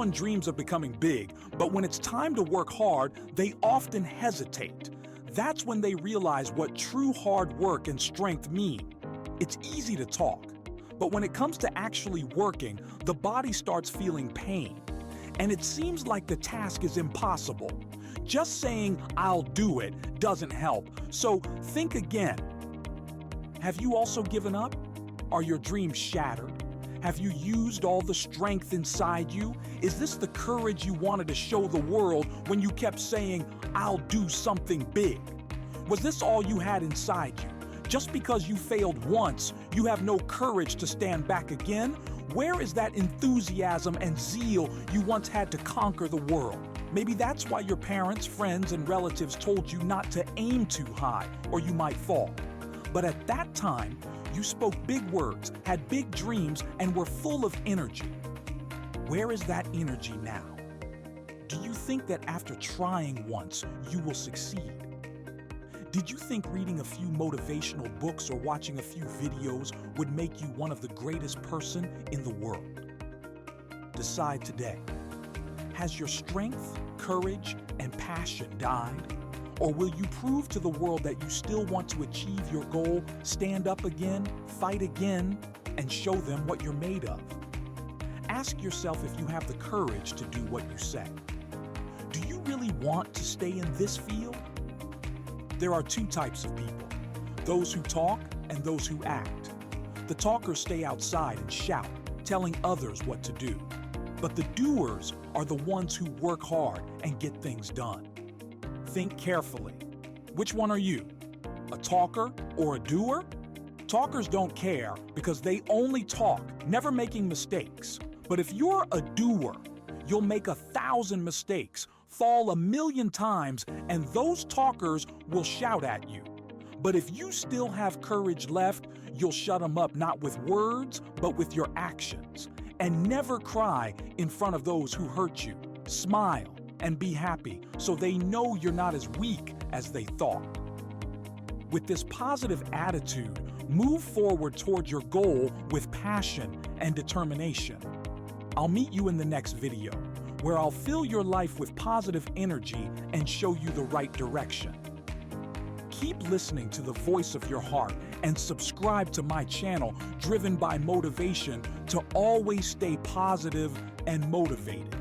Everyone dreams of becoming big, but when it's time to work hard, they often hesitate. That's when they realize what true hard work and strength mean. It's easy to talk, but when it comes to actually working, the body starts feeling pain. And it seems like the task is impossible. Just saying, "I'll do it," doesn't help, so think again. Have you also given up? Are your dreams shattered? Have you used all the strength inside you? Is this the courage you wanted to show the world when you kept saying, "I'll do something big"? Was this all you had inside you? Just because you failed once, you have no courage to stand back again? Where is that enthusiasm and zeal you once had to conquer the world? Maybe that's why your parents, friends, and relatives told you not to aim too high, or you might fall. But at that time, you spoke big words, had big dreams, and were full of energy. Where is that energy now? Do you think that after trying once, you will succeed? Did you think reading a few motivational books or watching a few videos would make you one of the greatest person in the world? Decide today. Has your strength, courage, and passion died? Or will you prove to the world that you still want to achieve your goal, stand up again, fight again, and show them what you're made of? Ask yourself if you have the courage to do what you say. Do you really want to stay in this field? There are two types of people, those who talk and those who act. The talkers stay outside and shout, telling others what to do. But the doers are the ones who work hard and get things done. Think carefully. Which one are you? A talker or a doer? Talkers don't care because they only talk, never making mistakes. But if you're a doer, you'll make 1,000 mistakes, fall 1,000,000 times, and those talkers will shout at you. But if you still have courage left, you'll shut them up not with words, but with your actions. And never cry in front of those who hurt you. Smile and be happy so they know you're not as weak as they thought. With this positive attitude, move forward toward your goal with passion and determination. I'll meet you in the next video, where I'll fill your life with positive energy and show you the right direction. Keep listening to the voice of your heart and subscribe to my channel, Driven by Motivation, to always stay positive and motivated.